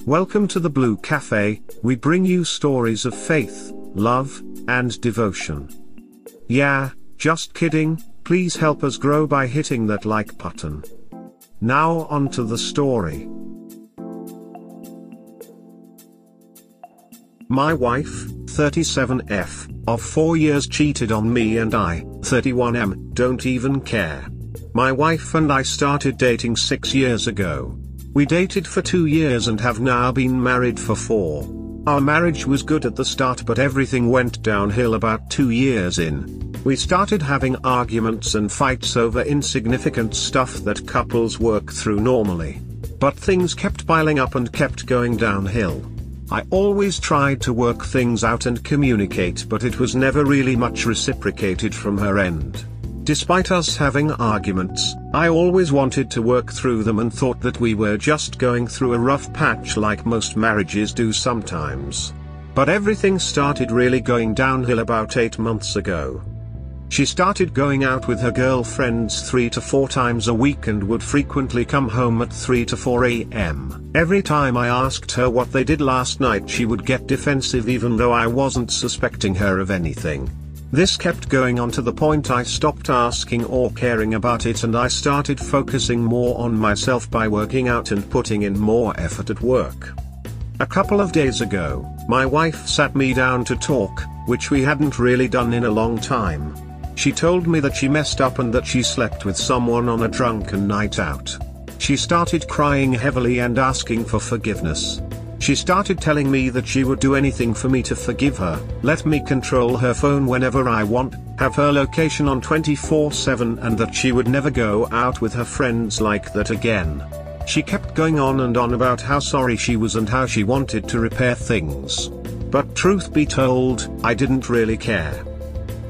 Welcome to the Blue Cafe. We bring you stories of faith, love, and devotion. Yeah, just kidding, please help us grow by hitting that like button. Now on to the story. My wife, 37F, of 4 years cheated on me and I, 31M, don't even care. My wife and I started dating 6 years ago. We dated for 2 years and have now been married for 4. Our marriage was good at the start, but everything went downhill about 2 years in. We started having arguments and fights over insignificant stuff that couples work through normally. But things kept piling up and kept going downhill. I always tried to work things out and communicate, but it was never really much reciprocated from her end. Despite us having arguments, I always wanted to work through them and thought that we were just going through a rough patch like most marriages do sometimes. But everything started really going downhill about 8 months ago. She started going out with her girlfriends 3 to 4 times a week and would frequently come home at 3 to 4 a.m. Every time I asked her what they did last night, she would get defensive even though I wasn't suspecting her of anything. This kept going on to the point I stopped asking or caring about it, and I started focusing more on myself by working out and putting in more effort at work. A couple of days ago, my wife sat me down to talk, which we hadn't really done in a long time. She told me that she messed up and that she slept with someone on a drunken night out. She started crying heavily and asking for forgiveness. She started telling me that she would do anything for me to forgive her, let me control her phone whenever I want, have her location on 24/7, and that she would never go out with her friends like that again. She kept going on and on about how sorry she was and how she wanted to repair things. But truth be told, I didn't really care.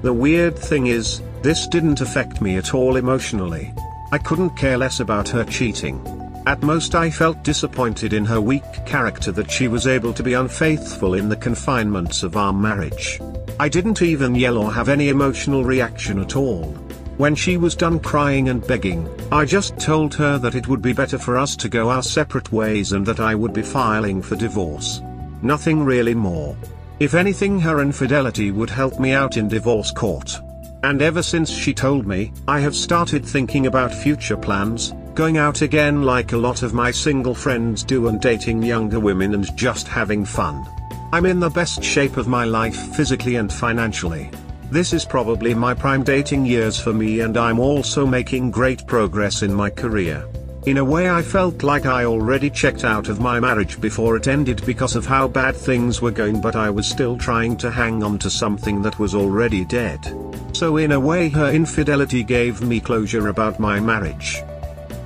The weird thing is, this didn't affect me at all emotionally. I couldn't care less about her cheating. At most I felt disappointed in her weak character that she was able to be unfaithful in the confinements of our marriage. I didn't even yell or have any emotional reaction at all. When she was done crying and begging, I just told her that it would be better for us to go our separate ways and that I would be filing for divorce. Nothing really more. If anything, her infidelity would help me out in divorce court. And ever since she told me, I have started thinking about future plans, going out again like a lot of my single friends do and dating younger women and just having fun. I'm in the best shape of my life physically and financially. This is probably my prime dating years for me, and I'm also making great progress in my career. In a way, I felt like I already checked out of my marriage before it ended because of how bad things were going, but I was still trying to hang on to something that was already dead. So in a way, her infidelity gave me closure about my marriage.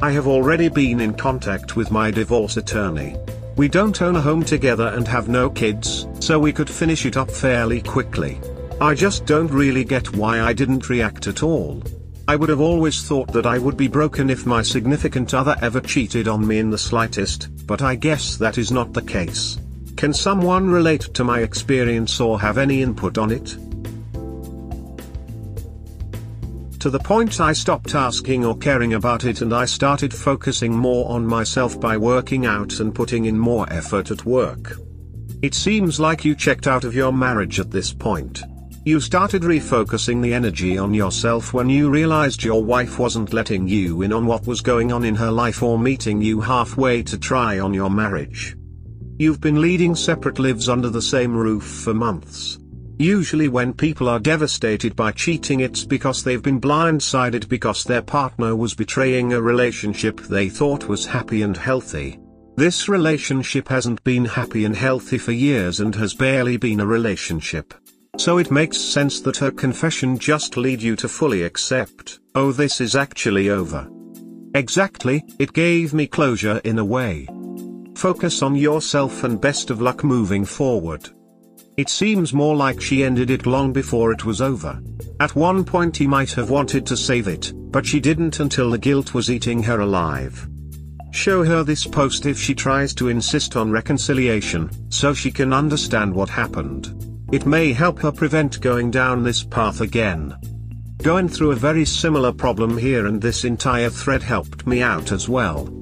I have already been in contact with my divorce attorney. We don't own a home together and have no kids, so we could finish it up fairly quickly. I just don't really get why I didn't react at all. I would have always thought that I would be broken if my significant other ever cheated on me in the slightest, but I guess that is not the case. Can someone relate to my experience or have any input on it? To the point I stopped asking or caring about it, and I started focusing more on myself by working out and putting in more effort at work. It seems like you checked out of your marriage at this point. You started refocusing the energy on yourself when you realized your wife wasn't letting you in on what was going on in her life or meeting you halfway to try on your marriage. You've been leading separate lives under the same roof for months. Usually when people are devastated by cheating, it's because they've been blindsided because their partner was betraying a relationship they thought was happy and healthy. This relationship hasn't been happy and healthy for years and has barely been a relationship. So it makes sense that her confession just led you to fully accept, oh, this is actually over. Exactly, it gave me closure in a way. Focus on yourself and best of luck moving forward. It seems more like she ended it long before it was over. At one point he might have wanted to save it, but she didn't until the guilt was eating her alive. Show her this post if she tries to insist on reconciliation, so she can understand what happened. It may help her prevent going down this path again. Going through a very similar problem here, and this entire thread helped me out as well.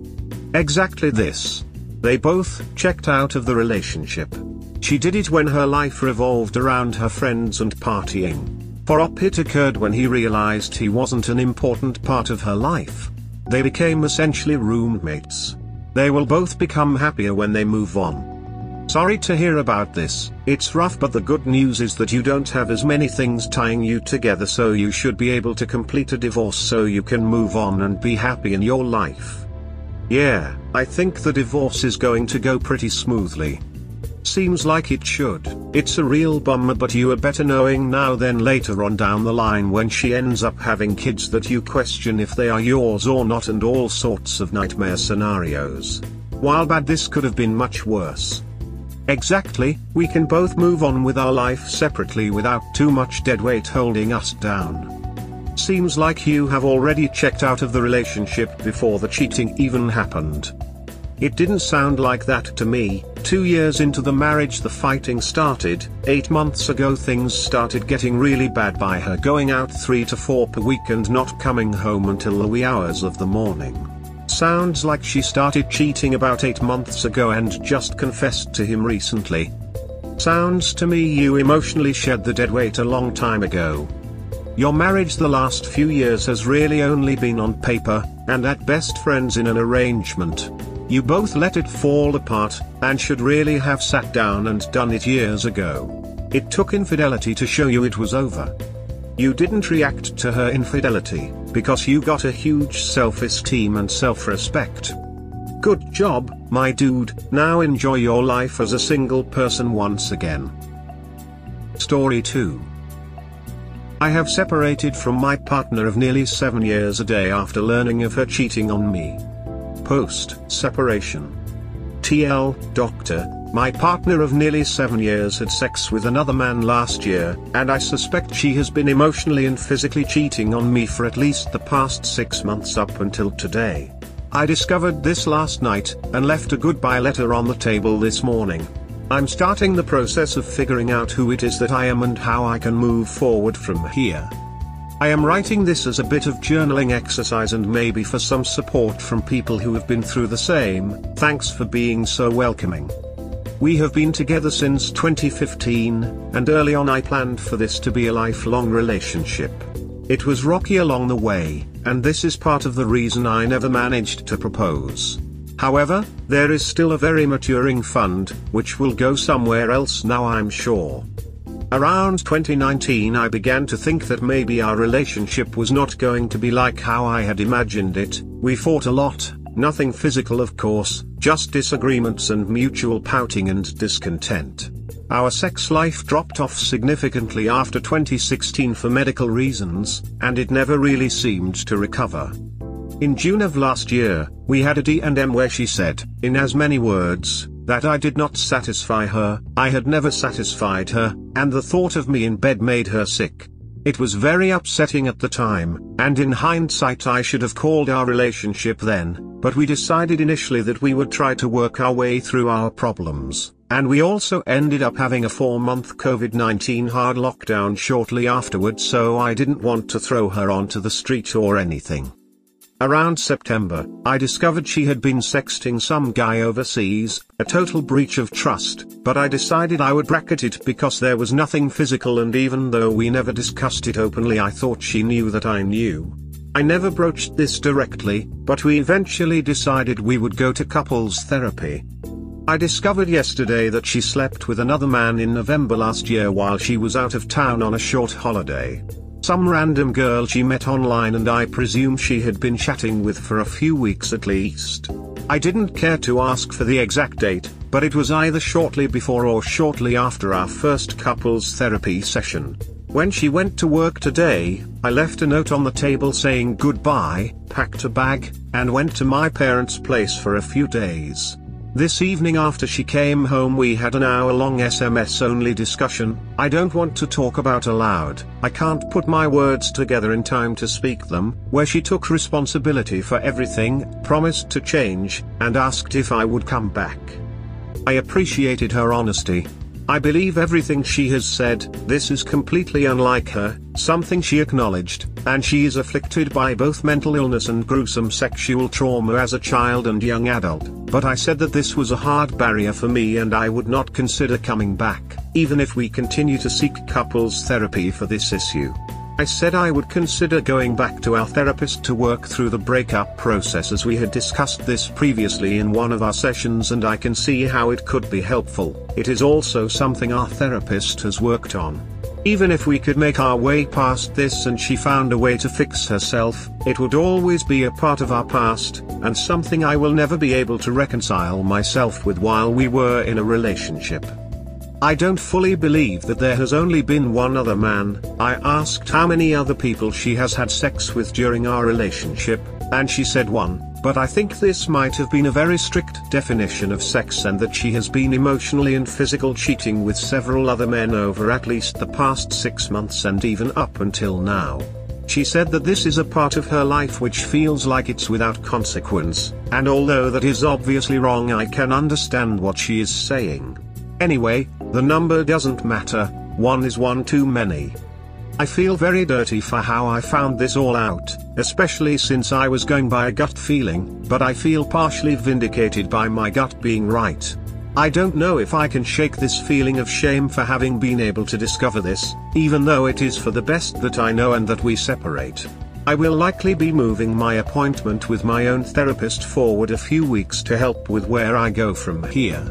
Exactly this. They both checked out of the relationship. She did it when her life revolved around her friends and partying. For Op, it occurred when he realized he wasn't an important part of her life. They became essentially roommates. They will both become happier when they move on. Sorry to hear about this, it's rough, but the good news is that you don't have as many things tying you together, so you should be able to complete a divorce so you can move on and be happy in your life. Yeah, I think the divorce is going to go pretty smoothly. Seems like it should. It's a real bummer, but you are better knowing now than later on down the line when she ends up having kids that you question if they are yours or not, and all sorts of nightmare scenarios. While bad, this could have been much worse. Exactly, we can both move on with our life separately without too much deadweight holding us down. Seems like you have already checked out of the relationship before the cheating even happened. It didn't sound like that to me. 2 years into the marriage the fighting started. 8 months ago things started getting really bad by her going out 3 to 4 per week and not coming home until the wee hours of the morning. Sounds like she started cheating about 8 months ago and just confessed to him recently. Sounds to me you emotionally shed the deadweight a long time ago. Your marriage the last few years has really only been on paper, and at best friends in an arrangement. You both let it fall apart, and should really have sat down and done it years ago. It took infidelity to show you it was over. You didn't react to her infidelity, because you got a huge self-esteem and self-respect. Good job, my dude, now enjoy your life as a single person once again. Story 2. I have separated from my partner of nearly 7 years a day after learning of her cheating on me. Post-separation. TL, Doctor, my partner of nearly 7 years had sex with another man last year, and I suspect she has been emotionally and physically cheating on me for at least the past 6 months up until today. I discovered this last night, and left a goodbye letter on the table this morning. I'm starting the process of figuring out who it is that I am and how I can move forward from here. I am writing this as a bit of journaling exercise and maybe for some support from people who have been through the same. Thanks for being so welcoming. We have been together since 2015, and early on I planned for this to be a lifelong relationship. It was rocky along the way, and this is part of the reason I never managed to propose. However, there is still a very maturing fund, which will go somewhere else now, I'm sure. Around 2019 I began to think that maybe our relationship was not going to be like how I had imagined it. We fought a lot, nothing physical of course, just disagreements and mutual pouting and discontent. Our sex life dropped off significantly after 2016 for medical reasons, and it never really seemed to recover. In June of last year, we had a D&M where she said, in as many words, that I did not satisfy her, I had never satisfied her, and the thought of me in bed made her sick. It was very upsetting at the time, and in hindsight I should have called our relationship then, but we decided initially that we would try to work our way through our problems, and we also ended up having a 4-month COVID-19 hard lockdown shortly afterwards, so I didn't want to throw her onto the street or anything. Around September, I discovered she had been sexting some guy overseas, a total breach of trust, but I decided I would bracket it because there was nothing physical, and even though we never discussed it openly I thought she knew that I knew. I never broached this directly, but we eventually decided we would go to couples therapy. I discovered yesterday that she slept with another man in November last year while she was out of town on a short holiday. Some random girl she met online, and I presume she had been chatting with for a few weeks at least. I didn't care to ask for the exact date, but it was either shortly before or shortly after our first couples therapy session. When she went to work today, I left a note on the table saying goodbye, packed a bag, and went to my parents' place for a few days. This evening after she came home we had an hour-long SMS-only discussion. I don't want to talk about aloud, I can't put my words together in time to speak them, where she took responsibility for everything, promised to change, and asked if I would come back. I appreciated her honesty. I believe everything she has said. This is completely unlike her, something she acknowledged, and she is afflicted by both mental illness and gruesome sexual trauma as a child and young adult. But I said that this was a hard barrier for me and I would not consider coming back, even if we continue to seek couples therapy for this issue. I said I would consider going back to our therapist to work through the breakup process, as we had discussed this previously in one of our sessions, and I can see how it could be helpful. It is also something our therapist has worked on. Even if we could make our way past this and she found a way to fix herself, it would always be a part of our past, and something I will never be able to reconcile myself with while we were in a relationship. I don't fully believe that there has only been one other man. I asked how many other people she has had sex with during our relationship, and she said one, but I think this might have been a very strict definition of sex, and that she has been emotionally and physical cheating with several other men over at least the past 6 months and even up until now. She said that this is a part of her life which feels like it's without consequence, and although that is obviously wrong, I can understand what she is saying. Anyway, the number doesn't matter, one is one too many. I feel very dirty for how I found this all out, especially since I was going by a gut feeling, but I feel partially vindicated by my gut being right. I don't know if I can shake this feeling of shame for having been able to discover this, even though it is for the best that I know and that we separate. I will likely be moving my appointment with my own therapist forward a few weeks to help with where I go from here.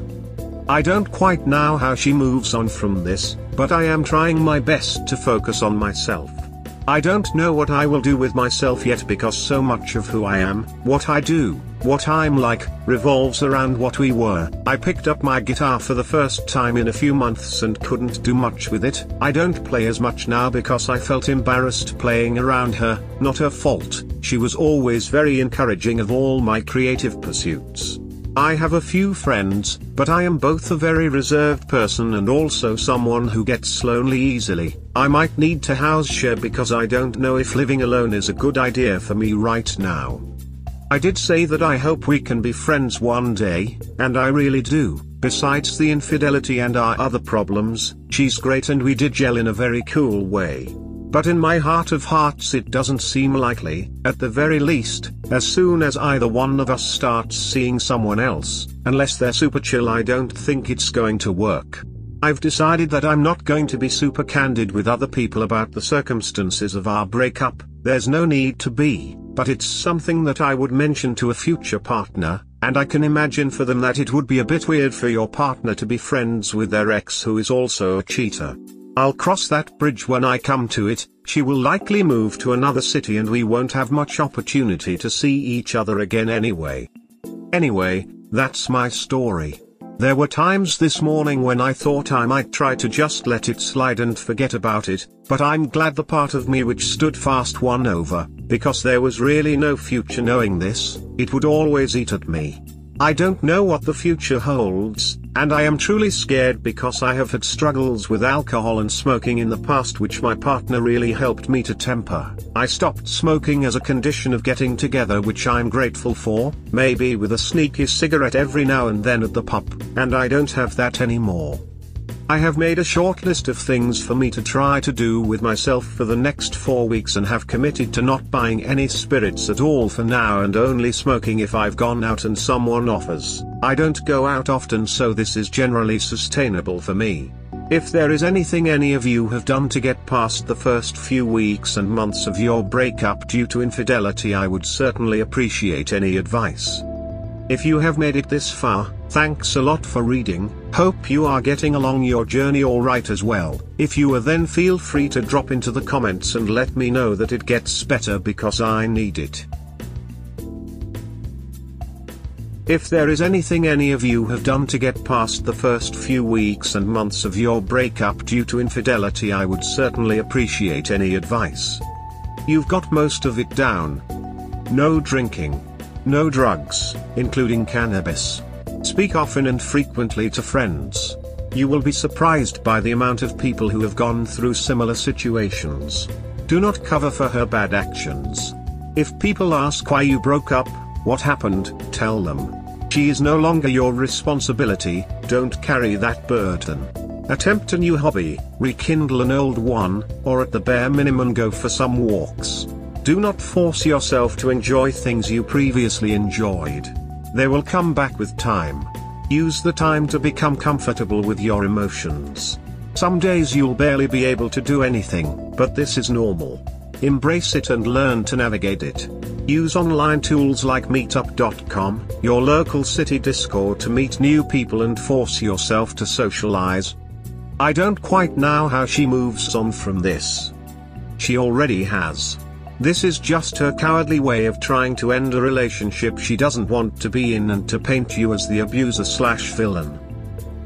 I don't quite know how she moves on from this, but I am trying my best to focus on myself. I don't know what I will do with myself yet, because so much of who I am, what I do, what I'm like, revolves around what we were. I picked up my guitar for the first time in a few months and couldn't do much with it. I don't play as much now because I felt embarrassed playing around her. Not her fault, she was always very encouraging of all my creative pursuits. I have a few friends, but I am both a very reserved person and also someone who gets lonely easily. I might need to house share because I don't know if living alone is a good idea for me right now. I did say that I hope we can be friends one day, and I really do. Besides the infidelity and our other problems, she's great and we did gel in a very cool way. But in my heart of hearts it doesn't seem likely, at the very least, as soon as either one of us starts seeing someone else, unless they're super chill. I don't think it's going to work. I've decided that I'm not going to be super candid with other people about the circumstances of our breakup. There's no need to be, but it's something that I would mention to a future partner, and I can imagine for them that it would be a bit weird for your partner to be friends with their ex who is also a cheater. I'll cross that bridge when I come to it. She will likely move to another city and we won't have much opportunity to see each other again anyway. Anyway, that's my story. There were times this morning when I thought I might try to just let it slide and forget about it, but I'm glad the part of me which stood fast won over, because there was really no future knowing this. It would always eat at me. I don't know what the future holds, and I am truly scared because I have had struggles with alcohol and smoking in the past which my partner really helped me to temper. I stopped smoking as a condition of getting together, which I'm grateful for, maybe with a sneaky cigarette every now and then at the pub, and I don't have that anymore. I have made a short list of things for me to try to do with myself for the next 4 weeks and have committed to not buying any spirits at all for now and only smoking if I've gone out and someone offers. I don't go out often, so this is generally sustainable for me. If there is anything any of you have done to get past the first few weeks and months of your breakup due to infidelity, I would certainly appreciate any advice. If you have made it this far, thanks a lot for reading. Hope you are getting along your journey alright as well. If you are, then feel free to drop into the comments and let me know that it gets better, because I need it. If there is anything any of you have done to get past the first few weeks and months of your breakup due to infidelity, I would certainly appreciate any advice. You've got most of it down. No drinking. No drugs, including cannabis. Speak often and frequently to friends. You will be surprised by the amount of people who have gone through similar situations. Do not cover for her bad actions. If people ask why you broke up, what happened, tell them. She is no longer your responsibility. Don't carry that burden. Attempt a new hobby, rekindle an old one, or at the bare minimum go for some walks. Do not force yourself to enjoy things you previously enjoyed. They will come back with time. Use the time to become comfortable with your emotions. Some days you'll barely be able to do anything, but this is normal. Embrace it and learn to navigate it. Use online tools like meetup.com, your local city Discord to meet new people and force yourself to socialize. I don't quite know how she moves on from this. She already has. This is just her cowardly way of trying to end a relationship she doesn't want to be in and to paint you as the abuser/villain.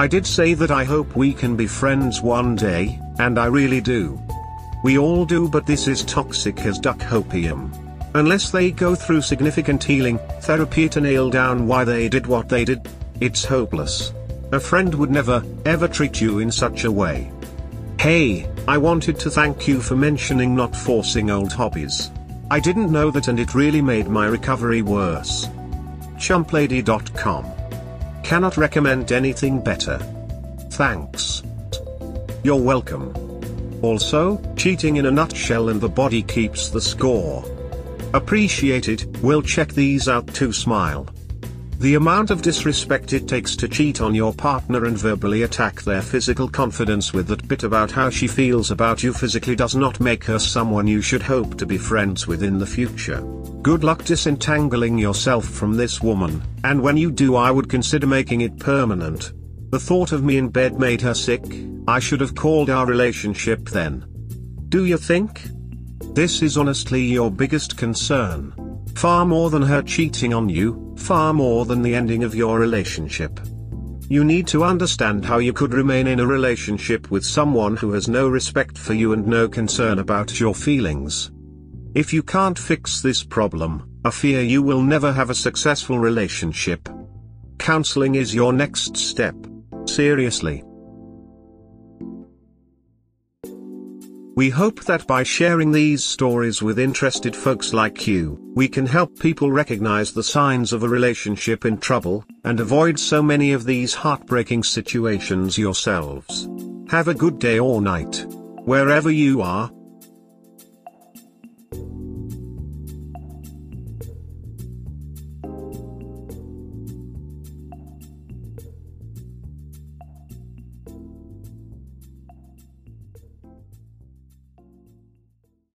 I did say that I hope we can be friends one day, and I really do. We all do, but this is toxic as duck hopium. Unless they go through significant healing therapy to nail down why they did what they did, it's hopeless. A friend would never, ever treat you in such a way. Hey, I wanted to thank you for mentioning not forcing old hobbies. I didn't know that and it really made my recovery worse. Chumplady.com. Cannot recommend anything better. Thanks. You're welcome. Also, cheating in a nutshell and the body keeps the score. Appreciated, we'll check these out too. Smile. The amount of disrespect it takes to cheat on your partner and verbally attack their physical confidence with that bit about how she feels about you physically does not make her someone you should hope to be friends with in the future. Good luck disentangling yourself from this woman, and when you do I would consider making it permanent. The thought of me in bed made her sick. I should have called our relationship then. Do you think? This is honestly your biggest concern. Far more than her cheating on you, far more than the ending of your relationship. You need to understand how you could remain in a relationship with someone who has no respect for you and no concern about your feelings. If you can't fix this problem, I fear you will never have a successful relationship. Counseling is your next step. Seriously. We hope that by sharing these stories with interested folks like you, we can help people recognize the signs of a relationship in trouble, and avoid so many of these heartbreaking situations yourselves. Have a good day or night, wherever you are.